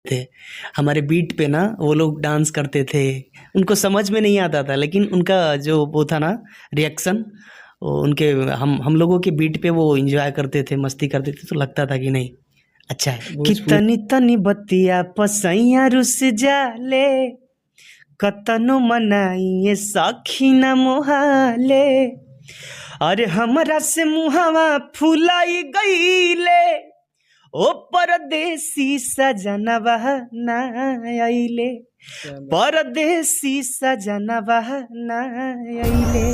थे। हमारे बीट पे ना वो लोग डांस करते थे। उनको समझ में नहीं आता था, लेकिन उनका जो वो था ना रिएक्शन, वो उनके हम लोगों के बीट पे वो एंजॉय करते थे, मस्ती करते थे, तो लगता था कि नहीं अच्छा है। कि भोजपुरी तनी तनी बतिया पसैया रुस जाले, कतनो मनाइए सखी न मोहाले, अरे हमरा से मुहावा फुलाई गईले, ओ परदेसी सजनवा ना आइले, परदेसी सजनवा ना आइले।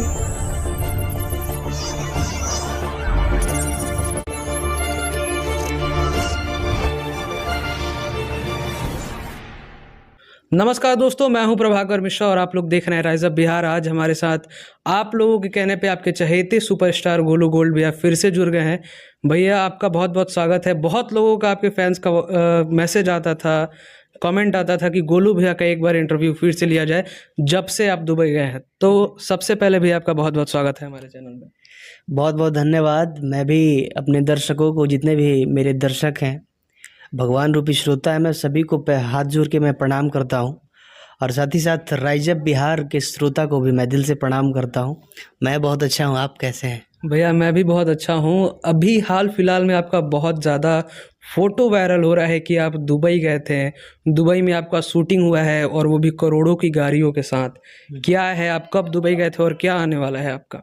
नमस्कार दोस्तों, मैं हूं प्रभाकर मिश्रा और आप लोग देख रहे हैं राइज अप बिहार। आज हमारे साथ आप लोगों के कहने पे आपके चहेते सुपरस्टार गोलू गोल्ड भैया फिर से जुड़ गए हैं। भैया आपका बहुत बहुत स्वागत है। बहुत लोगों का, आपके फैंस का मैसेज आता था, कमेंट आता था कि गोलू भैया का एक बार इंटरव्यू फिर से लिया जाए जब से आप दुबई गए हैं। तो सबसे पहले भैया आपका बहुत बहुत स्वागत है हमारे चैनल में। बहुत बहुत धन्यवाद। मैं भी अपने दर्शकों को, जितने भी मेरे दर्शक हैं, भगवान रूपी श्रोता है, मैं सभी को हाथ जोड़ के मैं प्रणाम करता हूँ, और साथ ही साथ राइज अप बिहार के श्रोता को भी मैं दिल से प्रणाम करता हूँ। मैं बहुत अच्छा हूँ, आप कैसे हैं? भैया मैं भी बहुत अच्छा हूँ। अभी हाल फिलहाल में आपका बहुत ज़्यादा फोटो वायरल हो रहा है कि आप दुबई गए थे, दुबई में आपका शूटिंग हुआ है और वो भी करोड़ों की गाड़ियों के साथ। क्या है, आप कब दुबई गए थे और क्या आने वाला है आपका?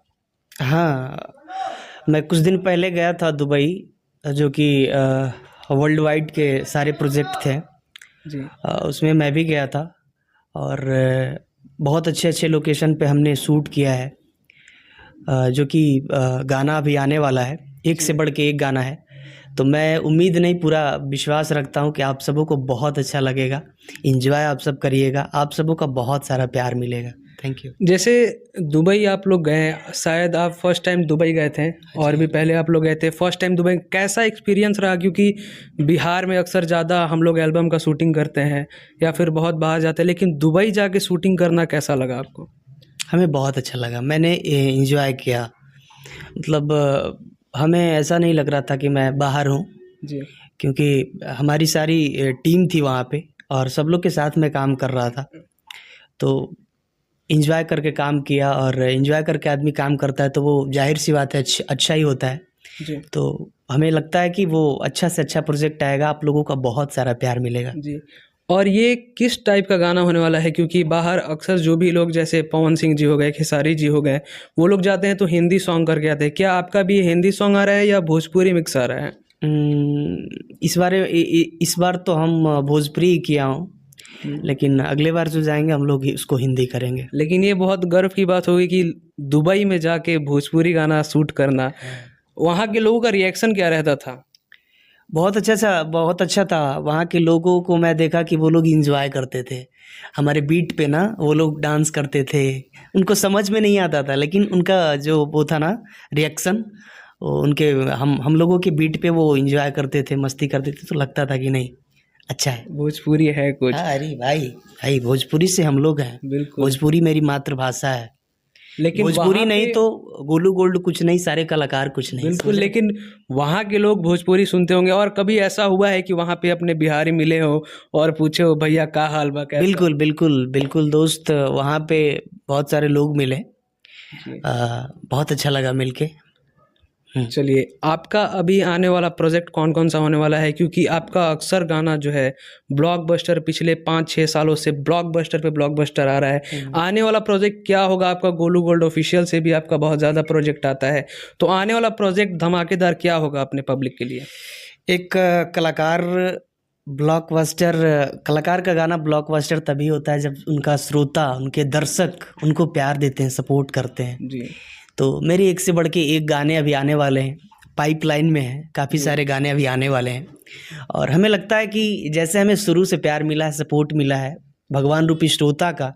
हाँ, मैं कुछ दिन पहले गया था दुबई, जो कि वर्ल्ड वाइड के सारे प्रोजेक्ट थे जी उसमें मैं भी गया था, और बहुत अच्छे अच्छे लोकेशन पे हमने शूट किया है, जो कि गाना अभी आने वाला है, एक से बढ़ के एक गाना है। तो मैं उम्मीद नहीं, पूरा विश्वास रखता हूँ कि आप सबों को बहुत अच्छा लगेगा, एंजॉय आप सब करिएगा, आप सबों का बहुत सारा प्यार मिलेगा। Thank you. जैसे दुबई आप लोग गए, शायद आप फर्स्ट टाइम दुबई गए थे और भी पहले आप लोग गए थे। फर्स्ट टाइम दुबई कैसा एक्सपीरियंस रहा? क्योंकि बिहार में अक्सर ज़्यादा हम लोग एल्बम का शूटिंग करते हैं या फिर बहुत बाहर जाते हैं, लेकिन दुबई जाके शूटिंग करना कैसा लगा आपको? हमें बहुत अच्छा लगा, मैंने एंजॉय किया। मतलब हमें ऐसा नहीं लग रहा था कि मैं बाहर हूँ, जी क्योंकि हमारी सारी टीम थी वहाँ पे और सब लोग के साथ मैं काम कर रहा था। तो एंजॉय करके काम किया, और एंजॉय करके आदमी काम करता है तो वो जाहिर सी बात है अच्छा ही होता है। जी तो हमें लगता है कि वो अच्छा से अच्छा प्रोजेक्ट आएगा, आप लोगों का बहुत सारा प्यार मिलेगा। जी। और ये किस टाइप का गाना होने वाला है? क्योंकि बाहर अक्सर जो भी लोग, जैसे पवन सिंह जी हो गए, खेसारी जी हो गए, वो लोग जाते हैं तो हिंदी सॉन्ग करके आते हैं। क्या आपका भी हिंदी सॉन्ग आ रहा है या भोजपुरी मिक्स आ रहा है? इस बार तो हम भोजपुरी ही किया हूँ, लेकिन अगले बार जो जाएंगे हम लोग उसको हिंदी करेंगे। लेकिन ये बहुत गर्व की बात होगी कि दुबई में जाके भोजपुरी गाना शूट करना। वहाँ के लोगों का रिएक्शन क्या रहता था? बहुत अच्छा था। वहाँ के लोगों को मैं देखा कि वो लोग एंजॉय करते थे। हमारे बीट पे ना वो लोग डांस करते थे। उनको समझ में नहीं आता था, लेकिन उनका जो वो था ना रिएक्शन, वो उनके हम लोगों के बीट पे वो एंजॉय करते थे, मस्ती करते थे, तो लगता था कि नहीं अच्छा है। भोजपुरी है कुछ। हाँ, अरे भाई भाई, भोजपुरी से हम लोग हैं। बिल्कुल। भोजपुरी मेरी मातृभाषा है। लेकिन भोजपुरी वहाँ नहीं पे तो गोलू गोल्ड कुछ नहीं, सारे कलाकार कुछ नहीं। बिल्कुल, समझ रहे? लेकिन वहाँ के लोग भोजपुरी सुनते होंगे। और कभी ऐसा हुआ है कि वहाँ पे अपने बिहारी मिले हो और पूछे हो भैया का हाल बा, कैसा? बिल्कुल बिल्कुल बिल्कुल दोस्त, वहाँ पे बहुत सारे लोग मिले। जी। बहुत अच्छा लगा मिलके। चलिए, आपका अभी आने वाला प्रोजेक्ट कौन कौन सा होने वाला है? क्योंकि आपका अक्सर गाना जो है ब्लॉकबस्टर, पिछले 5-6 सालों से ब्लॉकबस्टर पे ब्लॉकबस्टर आ रहा है। आने वाला प्रोजेक्ट क्या होगा आपका? गोलू गोल्ड ऑफिशियल से भी आपका बहुत ज़्यादा प्रोजेक्ट आता है, तो आने वाला प्रोजेक्ट धमाकेदार क्या होगा अपने पब्लिक के लिए? एक कलाकार का गाना ब्लॉकबस्टर तभी होता है जब उनका श्रोता, उनके दर्शक उनको प्यार देते हैं, सपोर्ट करते हैं। जी तो मेरी एक से बढ़ के एक गाने अभी आने वाले हैं, पाइपलाइन में है, काफ़ी सारे गाने अभी आने वाले हैं। और हमें लगता है कि जैसे हमें शुरू से प्यार मिला है, सपोर्ट मिला है, भगवान रूपी श्रोता का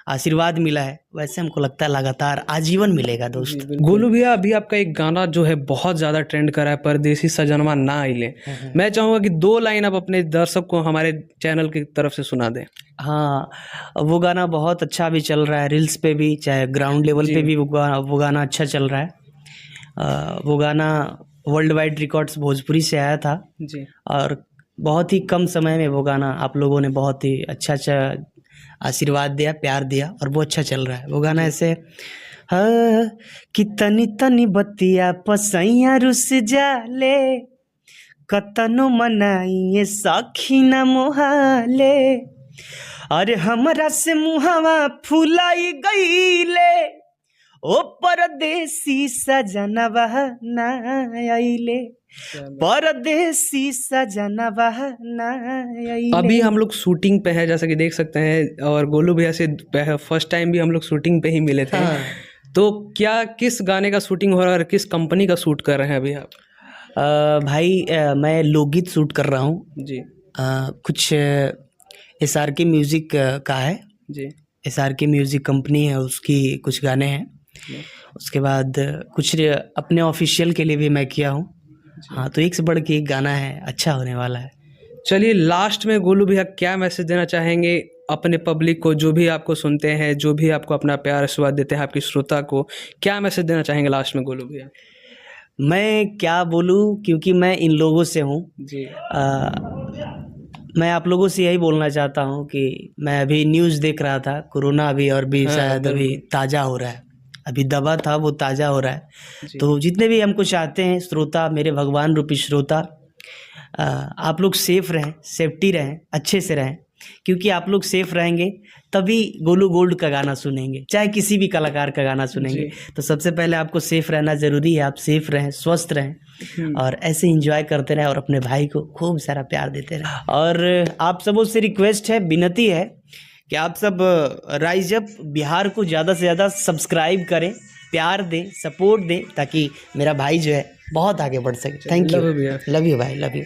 आशीर्वाद मिला है, वैसे हमको लगता है लगातार आजीवन मिलेगा दोस्त। गोलू भैया, अभी आपका एक गाना जो है बहुत ज़्यादा ट्रेंड कर रहा है, परदेसी सजनवा ना आइले। मैं चाहूँगा कि 2 लाइन आप अपने दर्शक को हमारे चैनल की तरफ से सुना दें। हाँ, वो गाना बहुत अच्छा भी चल रहा है, रील्स पे भी, चाहे ग्राउंड लेवल पे भी वो गाना अच्छा चल रहा है। वो गाना वर्ल्ड वाइड रिकॉर्ड्स भोजपुरी से आया था, जी और बहुत ही कम समय में वो गाना आप लोगों ने बहुत ही अच्छा आशीर्वाद दिया, प्यार दिया और वो अच्छा चल रहा है। वो गाना ऐसे हाँ कि तनी तनी बतिया पसैया रुस जाले, कतनो मनाइए सखी न मोहाले, अरे हमरा से मुहावा फुलाई गईले, ओ परदेसी सजनवा ना आइले, परदेसी सजनवा ना आइले। अभी हम लोग शूटिंग पे है, जैसा कि देख सकते हैं, और गोलू भैया से फर्स्ट टाइम भी हम लोग शूटिंग पे ही मिले थे। हाँ। तो क्या किस गाने का शूटिंग हो रहा है और किस कंपनी का शूट कर रहे हैं अभी आप? भाई मैं लोकगीत शूट कर रहा हूँ जी कुछ SRK म्यूज़िक का है। जी SRK म्यूज़िक कंपनी है, उसकी कुछ गाने हैं। उसके बाद कुछ अपने ऑफिशियल के लिए भी मैं किया हूँ। हाँ, तो एक से बढ़ के एक गाना है, अच्छा होने वाला है। चलिए, लास्ट में गोलू भैया क्या मैसेज देना चाहेंगे अपने पब्लिक को, जो भी आपको सुनते हैं, जो भी आपको अपना प्यार आशीर्वाद देते हैं, आपकी श्रोता को क्या मैसेज देना चाहेंगे लास्ट में गोलू भैया? मैं क्या बोलूँ, क्योंकि मैं इन लोगों से हूँ जी मैं आप लोगों से यही बोलना चाहता हूँ कि मैं अभी न्यूज़ देख रहा था, कोरोना अभी और भी शायद अभी ताज़ा हो रहा है, अभी दबा था वो ताज़ा हो रहा है। तो जितने भी हमको चाहते हैं श्रोता, मेरे भगवान रूपी श्रोता, आप लोग सेफ रहें, सेफ्टी रहें, अच्छे से रहें, क्योंकि आप लोग सेफ रहेंगे तभी गोलू गोल्ड का गाना सुनेंगे, चाहे किसी भी कलाकार का गाना सुनेंगे। तो सबसे पहले आपको सेफ रहना ज़रूरी है। आप सेफ रहें, स्वस्थ रहें और ऐसे एंजॉय करते रहें और अपने भाई को खूब सारा प्यार देते रहें। और आप सबों से रिक्वेस्ट है, विनती है कि आप सब राइज अप बिहार को ज़्यादा से ज़्यादा सब्सक्राइब करें, प्यार दें, सपोर्ट दें, ताकि मेरा भाई जो है बहुत आगे बढ़ सके। थैंक यू, लव यू भाई, लव यू।